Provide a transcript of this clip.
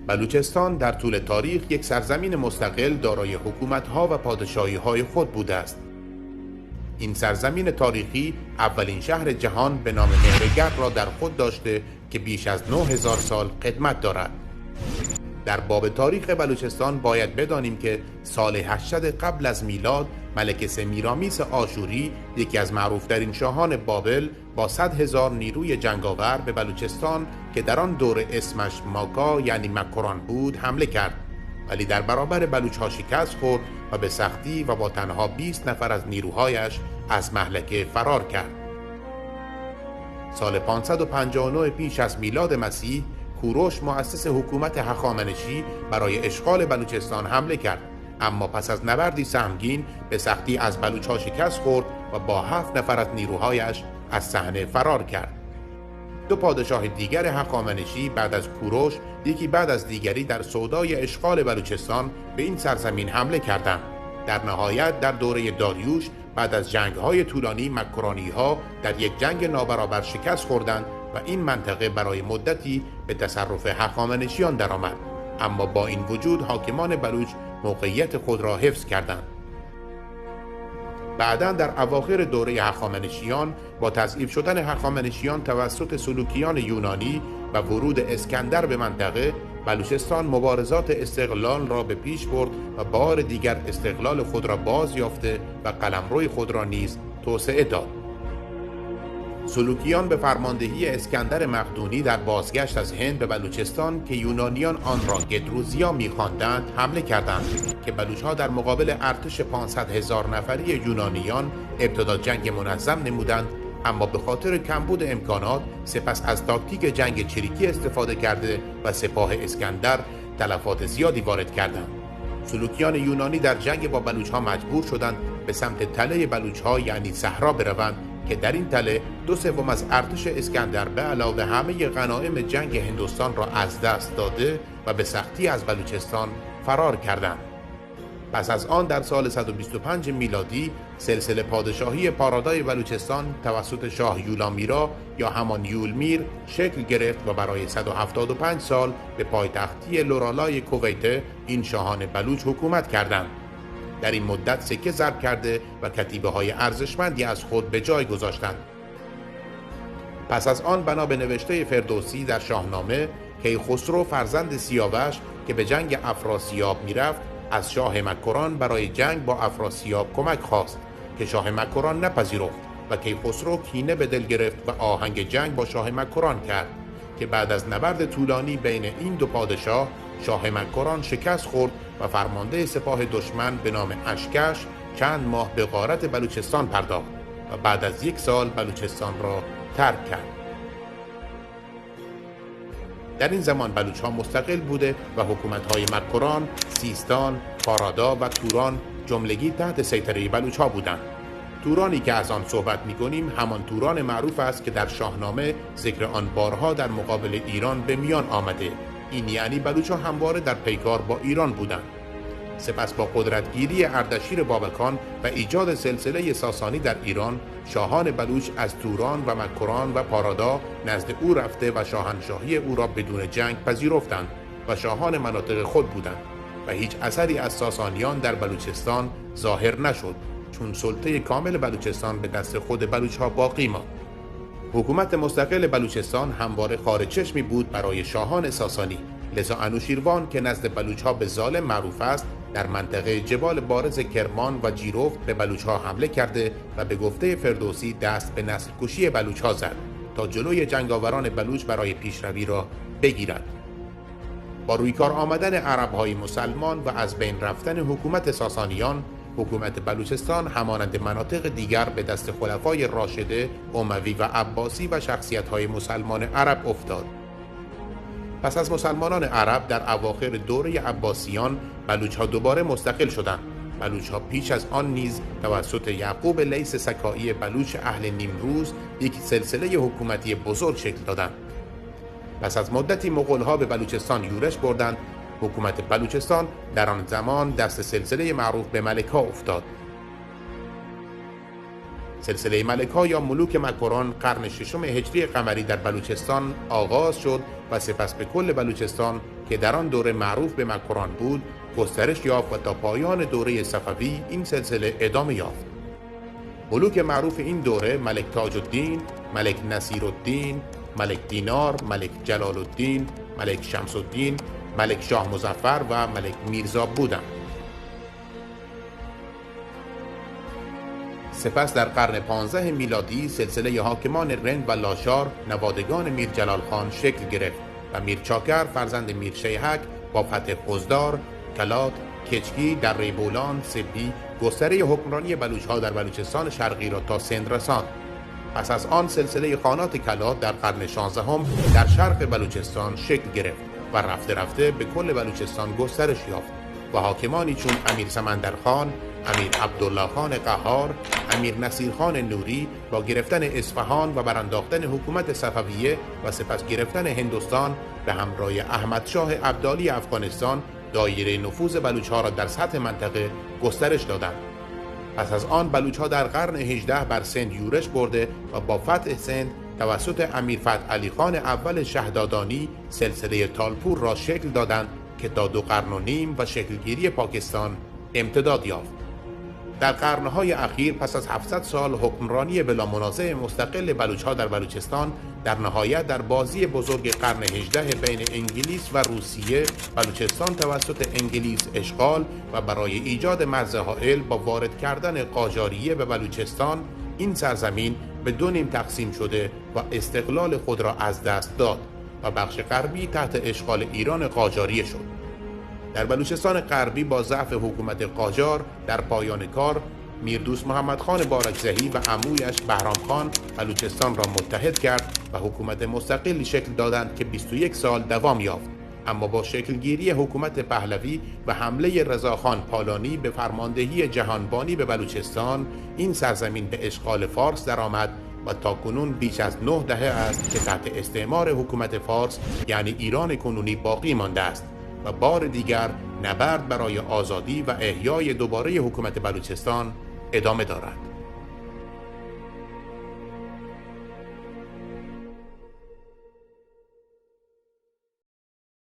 بلوچستان در طول تاریخ یک سرزمین مستقل دارای حکومت‌ها و پادشاهی‌های خود بوده است. این سرزمین تاریخی اولین شهر جهان به نام مهرگرد را در خود داشته که بیش از 9000 سال قدمت دارد. در باب تاریخ بلوچستان باید بدانیم که سال 800 قبل از میلاد ملک سمیرامیس آشوری، یکی از معروفترین شاهان بابل، با 100,000 نیروی جنگاور به بلوچستان که در آن دوره اسمش ماکا یعنی مکران بود حمله کرد، ولی در برابر بلوچ‌ها شکست خورد و به سختی و با تنها 20 نفر از نیروهایش از مهلکه فرار کرد. سال 559 پیش از میلاد مسیح کوروش مؤسس حکومت هخامنشی برای اشغال بلوچستان حمله کرد، اما پس از نبردی سهمگین به سختی از بلوچ‌ها شکست خورد و با 7 نفر از نیروهایش از صحنه فرار کرد. دو پادشاه دیگر هخامنشی بعد از کوروش یکی بعد از دیگری در سودای اشغال بلوچستان به این سرزمین حمله کردند. در نهایت در دوره داریوش بعد از جنگ‌های طولانی مکرانی‌ها در یک جنگ نابرابر شکست خوردند و این منطقه برای مدتی به تصرف هخامنشیان درآمد، اما با این وجود حاکمان بلوچ موقعیت خود را حفظ کردند. بعداً در اواخر دوره هخامنشیان با تضعیف شدن هخامنشیان توسط سلوکیان یونانی و ورود اسکندر به منطقه، بلوچستان مبارزات استقلال را به پیش برد و بار دیگر استقلال خود را باز یافته و قلمروی خود را نیز توسعه داد. سلوکیان به فرماندهی اسکندر مقدونی در بازگشت از هند به بلوچستان که یونانیان آن را گدروزیا می‌خواندند حمله کردند که بلوچ‌ها در مقابل ارتش 500,000 نفری یونانیان ابتدا جنگ منظم نمودند، اما به خاطر کمبود امکانات سپس از تاکتیک جنگ چریکی استفاده کرده و سپاه اسکندر تلفات زیادی وارد کردند. سلوکیان یونانی در جنگ با بلوچ‌ها مجبور شدند به سمت تله بلوچ‌ها یعنی صحرا بروند که در این تله 2/3 از ارتش اسکندر به علاوه همه غنایم جنگ هندوستان را از دست داده و به سختی از بلوچستان فرار کردند. پس از آن در سال 125 میلادی سلسله پادشاهی پارادای بلوچستان توسط شاه یولامیرا یا همان یولمیر شکل گرفت و برای 175 سال به پایتختی لورالای کویته این شاهان بلوچ حکومت کردند. در این مدت سکه ضرب کرده و کتیبه های ارزشمندی از خود به جای گذاشتند. پس از آن بنا به نوشته فردوسی در شاهنامه، کیخسرو فرزند سیاوش که به جنگ افراسیاب میرفت از شاه مکران برای جنگ با افراسیاب کمک خواست که شاه مکران نپذیرفت و کیخسرو کینه به دل گرفت و آهنگ جنگ با شاه مکران کرد که بعد از نبرد طولانی بین این دو پادشاه شاه مکران شکست خورد و فرمانده سپاه دشمن به نام اشکش چند ماه به غارت بلوچستان پرداخت و بعد از 1 سال بلوچستان را ترک کرد. در این زمان بلوچ‌ها مستقل بوده و حکومت‌های مکران، سیستان، پارادا و توران جملگی تحت سیطره بلوچ‌ها بودند. تورانی که از آن صحبت می‌کنیم همان توران معروف است که در شاهنامه ذکر آن بارها در مقابل ایران به میان آمده. این یعنی بلوچ‌ها همواره در پیکار با ایران بودند. سپس با قدرتگیری اردشیر بابکان و ایجاد سلسله ساسانی در ایران، شاهان بلوچ از توران و مکران و پارادا نزد او رفته و شاهنشاهی او را بدون جنگ پذیرفتند و شاهان مناطق خود بودند و هیچ اثری از ساسانیان در بلوچستان ظاهر نشد، چون سلطه کامل بلوچستان به دست خود بلوچ‌ها باقی ماند. حکومت مستقل بلوچستان همواره خار چشمی بود برای شاهان ساسانی، لذا انوشیروان که نزد بلوچ‌ها به ظالم معروف است، در منطقه جبال بارز کرمان و جیرفت به بلوچ‌ها حمله کرده و به گفته فردوسی دست به نسل کشی بلوچ‌ها زد تا جلوی جنگاوران بلوچ برای پیشروی را بگیرد. با رویکار آمدن عرب‌های مسلمان و از بین رفتن حکومت ساسانیان، حکومت بلوچستان همانند مناطق دیگر به دست خلفای راشده، اموی و عباسی و شخصیت‌های مسلمان عرب افتاد. پس از مسلمانان عرب در اواخر دوره عباسیان بلوچ‌ها دوباره مستقل شدند. بلوچ‌ها پیش از آن نیز توسط یعقوب لیث سکایی بلوچ اهل نیمروز یک سلسله حکومتی بزرگ شکل دادند. پس از مدتی مغول‌ها به بلوچستان یورش بردند. حکومت بلوچستان در آن زمان دست سلسله معروف به ملک‌ها افتاد. سلسله ملک‌ها یا ملوک مکران قرن 6 هجری قمری در بلوچستان آغاز شد و سپس به کل بلوچستان که در آن دوره معروف به مکران بود گسترش یافت و تا پایان دوره صفوی این سلسله ادامه یافت. ملوک معروف این دوره ملک تاج الدین، ملک نصیرالدین، ملک دینار، ملک جلال الدین، ملک شمس الدین، ملک شاه مظفر و ملک میرزا بودند. سپس در قرن 15 میلادی سلسله حاکمان رند و لاشار نوادگان میر جلال خان شکل گرفت و میر چاکر فرزند میر شیحک با فتح خضدار، کلات، کچکی، دره بولان، سبی گستره حکمرانی بلوچ‌ها در بلوچستان شرقی را تا سند رساند. پس از آن سلسله خانات کلات در قرن 16 در شرق بلوچستان شکل گرفت و رفته رفته به کل بلوچستان گسترش یافت و حاکمانی چون امیر سمندرخان، امیر عبدالله خان قهار، امیر نصیر خان نوری با گرفتن اصفهان و برانداختن حکومت صفویه و سپس گرفتن هندوستان به همراه احمد شاه ابدالی افغانستان دایره نفوذ بلوچ‌ها را در سطح منطقه گسترش دادند. پس از آن بلوچ‌ها در قرن 18 بر سند یورش برده و با فتح سند توسط امیر فتح علی خان اول شهدادانی سلسله تالپور را شکل دادند که تا 2 قرن و نیم و شکلگیری پاکستان امتداد یافت. در قرنهای اخیر پس از 700 سال حکمرانی بلا منازع مستقل بلوچ‌ها در بلوچستان در نهایت در بازی بزرگ قرن 18 بین انگلیس و روسیه بلوچستان توسط انگلیس اشغال و برای ایجاد مرز حائل با وارد کردن قاجاریه به بلوچستان این سرزمین به 2 نیم تقسیم شده و استقلال خود را از دست داد و بخش غربی تحت اشغال ایران قاجاریه شد. در بلوچستان غربی با ضعف حکومت قاجار در پایان کار میردوست محمد خان بارکزهی و عمویش بهرام خان بلوچستان را متحد کرد و حکومت مستقلی شکل دادند که 21 سال دوام یافت، اما با شکلگیری حکومت پهلوی و حمله رضاخان پالانی به فرماندهی جهانبانی به بلوچستان این سرزمین به اشغال فارس درآمد و تاکنون بیش از 9 دهه است که تحت استعمار حکومت فارس یعنی ایران کنونی باقی مانده است و بار دیگر نبرد برای آزادی و احیای دوباره حکومت بلوچستان ادامه دارد.